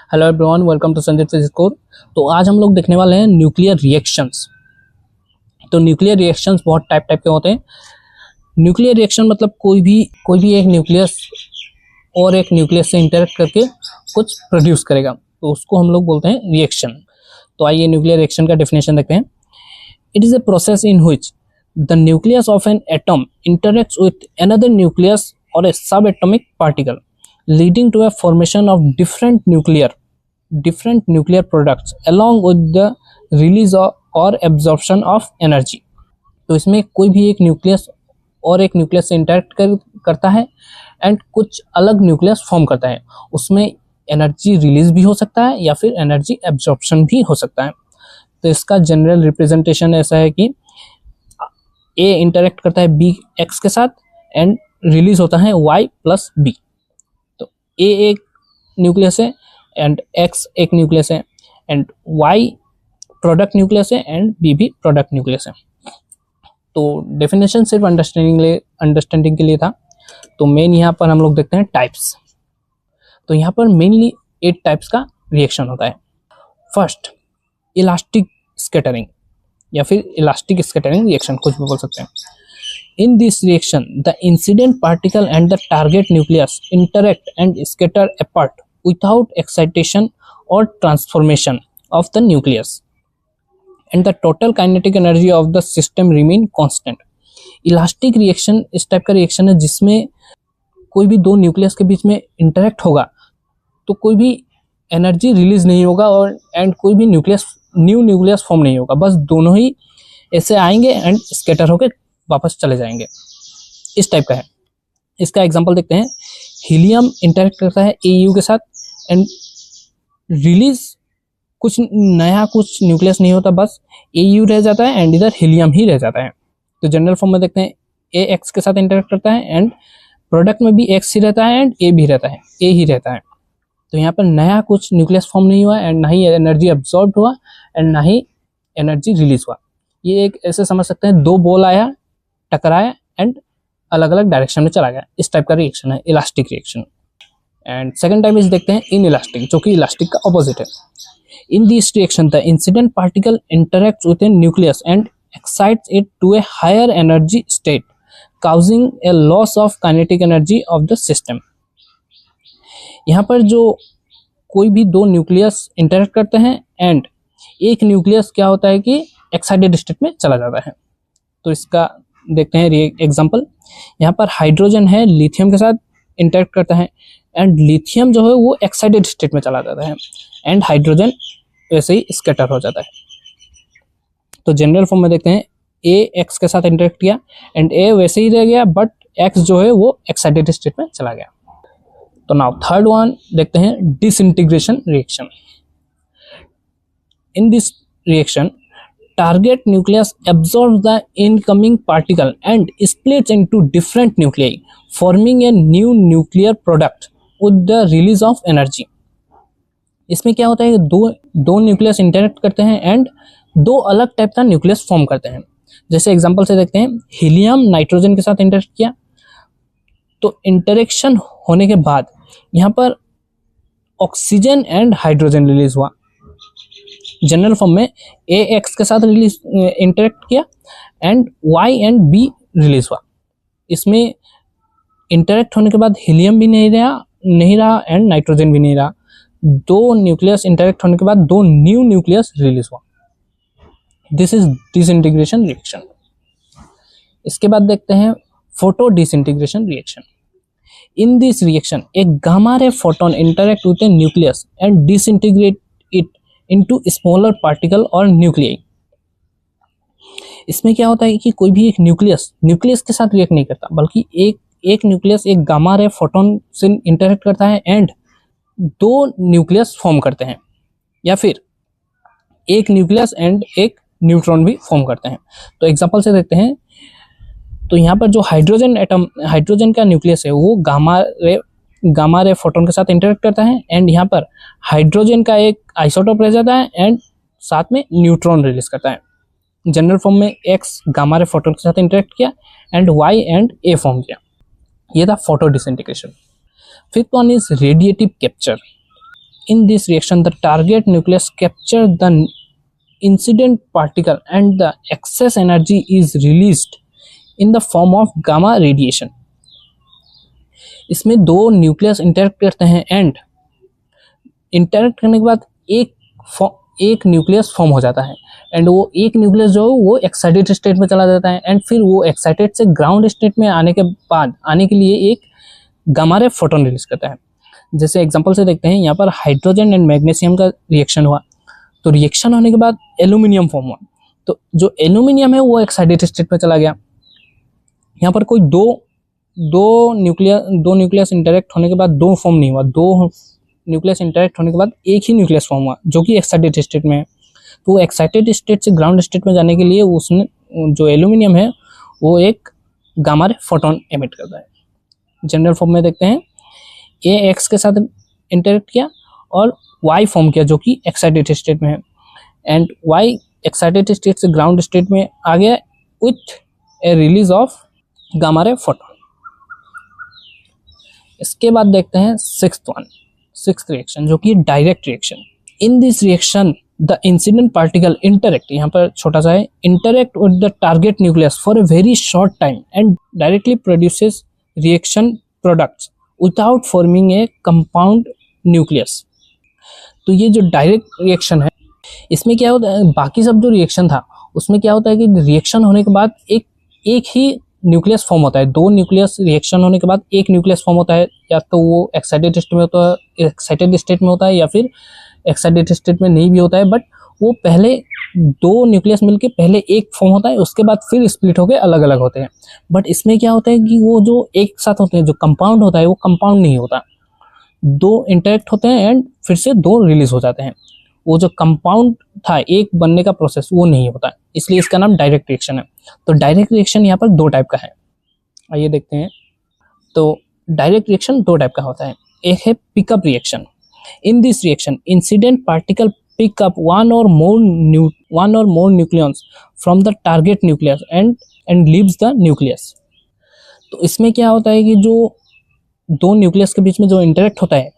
Hello everyone, welcome to Sanjeev physics course. तो आज हम लोग देखने वाले हैं न्यूक्लियर रिएक्शंस। तो न्यूक्लियर रिएक्शंस बहुत टाइप के होते हैं। न्यूक्लियर रिएक्शन मतलब कोई भी एक न्यूक्लियस और एक न्यूक्लियस से इंटरेक्ट करके कुछ प्रोड्यूस करेगा, तो उसको हम लोग बोलते हैं रिएक्शन। तो आइए न्यूक्लियर रिएक्शन का डेफिनेशन देखते हैं। It is a process in which the nucleus of an atom interacts with another nucleus और ए सब atomic particle leading to a formation of different nuclear products along with the release or absorption of energy। तो इसमें कोई भी एक nucleus और एक nucleus से इंटरेक्ट करता है एंड कुछ अलग न्यूक्लियस फॉर्म करता है। उसमें एनर्जी रिलीज भी हो सकता है या फिर एनर्जी एब्जॉर्प्शन भी हो सकता है। तो इसका जनरल रिप्रेजेंटेशन ऐसा है कि ए इंटरेक्ट करता है बी एक्स के साथ एंड रिलीज होता है वाई प्लस बी। ए एक न्यूक्लियस है एंड एक्स एक न्यूक्लियस है एंड वाई प्रोडक्ट न्यूक्लियस है एंड बी भी प्रोडक्ट न्यूक्लियस है। तो डेफिनेशन सिर्फ अंडरस्टैंडिंग के लिए था। तो मेन यहाँ पर हम लोग देखते हैं टाइप्स। तो यहाँ पर मेनली 8 टाइप्स का रिएक्शन होता है। फर्स्ट, इलास्टिक स्कैटरिंग या फिर इलास्टिक स्कैटरिंग रिएक्शन, कुछ भी बोल सकते हैं। In this reaction, the incident particle and the target nucleus interact and scatter apart without excitation or transformation of the nucleus, and the total kinetic energy of the system remain constant। Elastic reaction इस type का reaction है जिसमें कोई भी दो nucleus के बीच में interact होगा तो कोई भी एनर्जी रिलीज नहीं होगा और कोई भी न्यू न्यूक्लियस फॉर्म नहीं होगा। बस दोनों ही ऐसे आएंगे एंड स्कैटर होकर वापस चले जाएंगे। इस टाइप का है। इसका एग्जांपल देखते हैं। हीलियम इंटरेक्ट करता है एयू के साथ एंड रिलीज कुछ न्यूक्लियस नहीं होता, बस एयू रह जाता है एंड इधर हीलियम ही रह जाता है। तो जनरल फॉर्म में देखते हैं ए एक्स के साथ इंटरेक्ट करता है एंड प्रोडक्ट में भी एक्स ही रहता है एंड ए भी रहता है, ए ही रहता है। तो यहाँ पर नया कुछ न्यूक्लियस फॉर्म नहीं हुआ एंड ना ही एनर्जी एब्जॉर्ब हुआ एंड ना ही एनर्जी रिलीज हुआ। ये एक ऐसे समझ सकते हैं, दो बॉल आया, टकराया एंड अलग अलग डायरेक्शन में चला गया। इस टाइप का रिएक्शन है elastic reaction. And second type इस देखते हैं इन इलास्टिक, जो कि इलास्टिक का ऑपोजिट है। In this reaction the incident particle interacts with a nucleus and excites it to a higher energy state causing a loss of kinetic energy of the system. यहाँ पर जो कोई भी दो न्यूक्लियस इंटरेक्ट करते हैं एंड एक न्यूक्लियस क्या होता है कि एक्साइटेड स्टेट में चला जाता है। तो इसका देखते हैं एग्जांपल। यहाँ पर हाइड्रोजन है, लिथियम के साथ इंटरेक्ट करता है एंड लिथियम जो है वो एक्साइटेड स्टेट में चला जाता है एंड हाइड्रोजन वैसे ही स्कैटर हो जाता है। तो जनरल फॉर्म में देखते हैं ए एक्स के साथ इंटरेक्ट किया एंड ए वैसे ही रह गया बट एक्स जो है वो एक्साइटेड स्टेट में चला गया। तो नाउ थर्ड वन देखते हैं disintegration reaction. In this reaction target nucleus absorbs the incoming particle and splits into different nuclei, forming a new nuclear product with the release of energy। इसमें क्या होता है, दो न्यूक्लियस इंटरेक्ट करते हैं and दो अलग टाइप का न्यूक्लियस फॉर्म करते हैं। जैसे एग्जांपल से देखते हैं, हीलियम नाइट्रोजन के साथ इंटरेक्ट किया तो इंटरेक्शन होने के बाद यहाँ पर ऑक्सीजन एंड हाइड्रोजन रिलीज हुआ। जनरल फॉर्म में ए एक्स के साथ इंटरेक्ट किया and Y and B release हुआ। इसमें इंटरेक्ट होने के बाद हीलियम भी नहीं रहा एंड नाइट्रोजन भी नहीं रहा। दो न्यूक्लियस इंटरेक्ट होने के बाद दो न्यू न्यूक्लियस रिलीज हुआ। This is disintegration reaction. इसके बाद देखते हैं photo disintegration reaction. In this reaction एक gamma ray photon interact with a nucleus and disintegrate it into smaller particle और न्यूक्लियाई। इसमें क्या होता है कि कोई भी एक न्यूक्लियस के साथ रिएक्ट नहीं करता, बल्कि एक न्यूक्लियस एक गामा रे फोटोन से इंटरेक्ट करता है एंड दो न्यूक्लियस फॉर्म करते हैं, या फिर एक न्यूक्लियस एंड एक न्यूट्रॉन भी फॉर्म करते हैं। तो एग्जांपल से देखते हैं। तो यहाँ पर जो हाइड्रोजन का न्यूक्लियस है वो गामा रे फोटोन के साथ इंटरेक्ट करता है एंड यहाँ पर हाइड्रोजन का एक आइसोटोप रह जाता है एंड साथ में न्यूट्रॉन रिलीज करता है। जनरल फॉर्म में एक्स गामा रे फोटोन के साथ इंटरेक्ट किया and Y and A form किया। ये था photodisintegration. Fifth one is radiative capture. In this reaction, the target nucleus capture the incident particle and the excess energy is released in the form of gamma radiation. इसमें दो nucleus interact करते हैं and interact करने के बाद एक nucleus form हो जाता है एंड वो एक न्यूक्लियस जो है वो एक्साइटेड स्टेट में चला जाता है एंड फिर वो एक्साइटेड से ग्राउंड स्टेट में आने के बाद आने के लिए एक गामा रे फोटोन रिलीज करता है। जैसे एग्जांपल से देखते हैं, यहाँ पर हाइड्रोजन एंड मैग्नीशियम का रिएक्शन हुआ, तो रिएक्शन होने के बाद एल्यूमिनियम फॉर्म हुआ, तो जो एल्यूमिनियम है वो एक्साइटेड स्टेट में चला गया। यहाँ पर कोई दो न्यूक्लियस इंटरेक्ट होने के बाद दो फॉर्म नहीं हुआ, दो न्यूक्लियस इंटरेक्ट होने के बाद एक ही न्यूक्लियस फॉर्म हुआ जो कि एक्साइटेड स्टेट में है। तो वो एक्साइटेड स्टेट से ग्राउंड स्टेट में जाने के लिए उसने जो एल्यूमिनियम है वो एक गामा रे फोटोन एमिट करता है। जनरल फॉर्म में देखते हैं, ए एक्स के साथ इंटरेक्ट किया और वाई फॉर्म किया जो कि एक्साइटेड स्टेट में है एंड वाई एक्साइटेड स्टेट से ग्राउंड स्टेट में आ गया with A release of gamma ray photon. इसके बाद देखते हैं सिक्स्थ रिएक्शन जो कि direct reaction. In this reaction the incident particle interact, यहाँ पर छोटा सा है, interact with the target nucleus for a very short time and directly produces reaction products without forming a compound nucleus. तो ये जो डायरेक्ट रिएक्शन है इसमें क्या होता है, बाकी सब जो रिएक्शन था उसमें क्या होता है कि रिएक्शन होने के बाद एक ही न्यूक्लियस फॉर्म होता है, दो न्यूक्लियस रिएक्शन होने के बाद एक न्यूक्लियस फॉर्म होता है, या तो वो एक्साइटेड स्टेट में होता है या फिर एक्साइटेड स्टेट में नहीं भी होता है, बट वो पहले दो न्यूक्लियस मिलके पहले एक फॉर्म होता है, उसके बाद फिर स्प्लिट होकर अलग अलग होते हैं। बट इसमें क्या होता है कि वो जो एक साथ होते हैं, जो कंपाउंड होता है वो कंपाउंड नहीं होता, दो इंटरेक्ट होते हैं एंड फिर से दो रिलीज हो जाते हैं। वो जो कंपाउंड था एक बनने का प्रोसेस वो नहीं होता, इसलिए इसका नाम डायरेक्ट रिएक्शन है। तो डायरेक्ट रिएक्शन यहाँ पर दो टाइप का है, आइए देखते हैं। तो डायरेक्ट रिएक्शन दो टाइप का होता है, एक है pickup reaction. In this reaction incident particle pick up one or more nucleons from the target nucleus and leaves the nucleus। तो इसमें क्या होता है कि जो दो न्यूक्लियस के बीच में जो इंटरेक्ट होता है,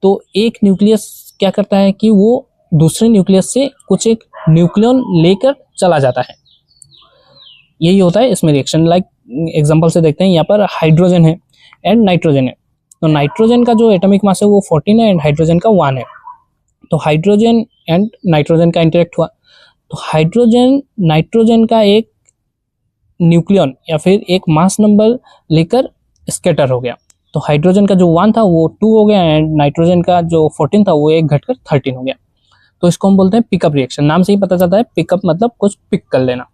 तो एक न्यूक्लियस क्या करता है कि वो दूसरे न्यूक्लियस से कुछ एक न्यूक्लियन लेकर चला जाता है, यही होता है इसमें रिएक्शन। लाइक एग्जांपल से देखते हैं, यहाँ पर हाइड्रोजन है एंड नाइट्रोजन है, तो नाइट्रोजन का जो एटॉमिक मास है वो 14 है एंड हाइड्रोजन का 1 है। तो हाइड्रोजन एंड नाइट्रोजन का इंटरेक्ट हुआ, तो हाइड्रोजन नाइट्रोजन का एक न्यूक्लियन या फिर एक मास नंबर लेकर स्कैटर हो गया, तो हाइड्रोजन का जो 1 था वो 2 हो गया एंड नाइट्रोजन का जो 14 था वो एक घटकर 13 हो गया। तो इसको हम बोलते हैं पिकअप रिएक्शन, नाम से ही पता चलता है पिकअप मतलब कुछ पिक कर लेना।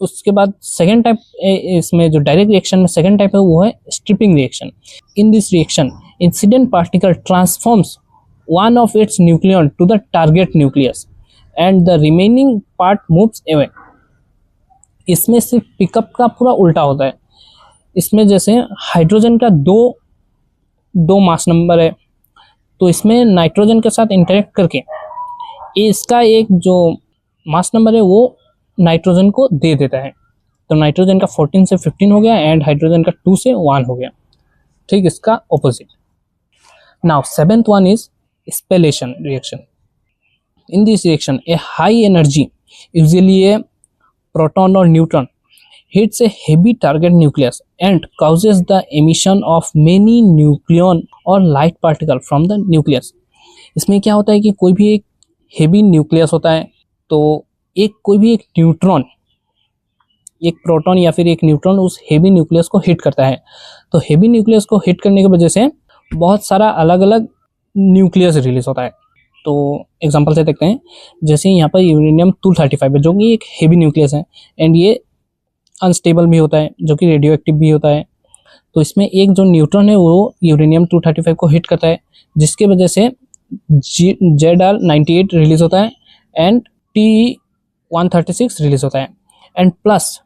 उसके बाद सेकेंड टाइप, इसमें जो डायरेक्ट रिएक्शन में सेकेंड टाइप है वो है stripping reaction. In this reaction incident particle transforms one of its nucleon to the target nucleus and the remaining part moves away। इसमें सिर्फ पिकअप का पूरा उल्टा होता है। इसमें जैसे हाइड्रोजन का दो मास नंबर है, तो इसमें नाइट्रोजन के साथ इंटरेक्ट करके इसका एक जो मास नंबर है वो नाइट्रोजन को दे देता है, तो नाइट्रोजन का 14 से 15 हो गया एंड हाइड्रोजन का 2 से 1 हो गया। ठीक, इसका opposite. Now seventh one is spallation reaction। In this reaction a high energy, usually a proton or neutron, hits a heavy target nucleus and causes the emission of many nucleon or light particle from the nucleus। इसमें क्या होता है कि कोई भी एक heavy nucleus होता है, तो कोई भी एक न्यूट्रॉन, एक प्रोटॉन या फिर एक न्यूट्रॉन उस हेवी न्यूक्लियस को हिट करता है, तो हेवी न्यूक्लियस को हिट करने की वजह से बहुत सारा अलग अलग न्यूक्लियस रिलीज होता है। तो एग्जांपल से देखते हैं, जैसे यहाँ पर यूरेनियम 235 है जो कि एक हेवी न्यूक्लियस है एंड ये अनस्टेबल भी होता है जो कि रेडियो एक्टिव भी होता है। तो इसमें एक जो न्यूट्रॉन है वो यूरेनियम 235 को हिट करता है, जिसके वजह से ZR98 रिलीज होता है एंड T136 रिलीज होता है एंड प्लस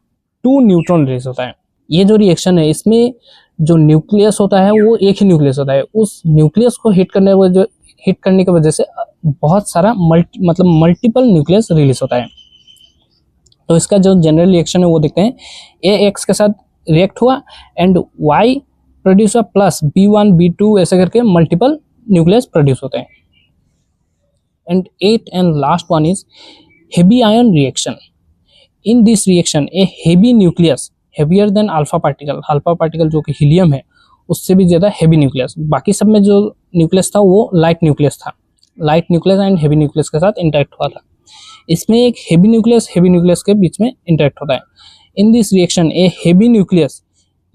2 न्यूट्रॉन रिलीज होता है। ये जो रिएक्शन है इसमें जो न्यूक्लियस होता है वो एक ही न्यूक्लियस होता है, उस न्यूक्लियस को हिट करने की वजह से बहुत सारा मल्टीपल न्यूक्लियस रिलीज होता है। तो इसका जो जनरल रिएक्शन है वो देखते हैं, AX के साथ रिएक्ट हुआ एंड Y प्रोड्यूस हुआ प्लस B1 B2 ऐसे करके मल्टीपल न्यूक्लियस प्रोड्यूस होते हैं। And eighth and last one is heavy ion reaction. In this reaction, a heavy nucleus, heavier than alpha particle जो कि हीलियम है उससे भी ज़्यादा हेवी न्यूक्लियस, बाकी सब में जो न्यूक्लियस था वो लाइट न्यूक्लियस था, light nucleus and heavy nucleus के साथ इंटरेक्ट हुआ था। इसमें एक हेवी न्यूक्लियस के बीच में इंटरेक्ट होता है। In this reaction a heavy nucleus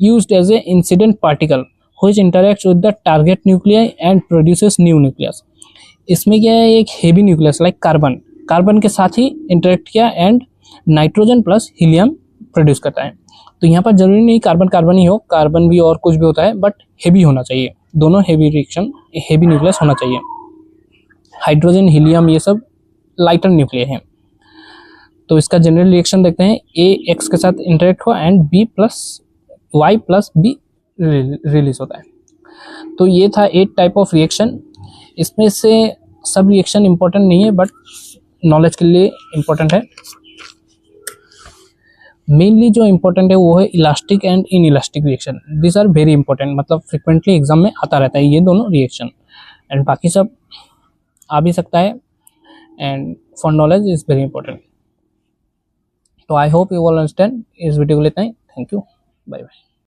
used as a incident particle which interacts with the target nuclei and produces new nucleus. इसमें क्या है, एक हेवी न्यूक्लियस लाइक कार्बन के साथ ही इंटरेक्ट किया and nitrogen plus helium produce करता है। तो यहाँ पर जरूरी नहीं कार्बन ही हो, कार्बन भी और कुछ भी होता है, बट हेवी होना चाहिए, दोनों हेवी रिएक्शन, हेवी न्यूक्लियस होना चाहिए। हाइड्रोजन हीलियम ये सब लाइटर न्यूक्लियर हैं। तो इसका जनरल रिएक्शन देखते हैं, ए एक्स के साथ इंटरेक्ट हुआ and B plus Y plus B release होता है। तो ये था 8 टाइप ऑफ रिएक्शन। इसमें से सब रिएक्शन इंपॉर्टेंट नहीं है बट नॉलेज के लिए इंपॉर्टेंट है। मेनली जो इंपॉर्टेंट है वो है elastic and inelastic reaction, this are very important, मतलब फ्रिक्वेंटली एग्जाम में आता रहता है ये दोनों रिएक्शन, एंड बाकी सब आ भी सकता है, and for knowledge is very important. तो I hope you all understand. इस वीडियो को लेते हैं, थैंक यू, बाय बाय।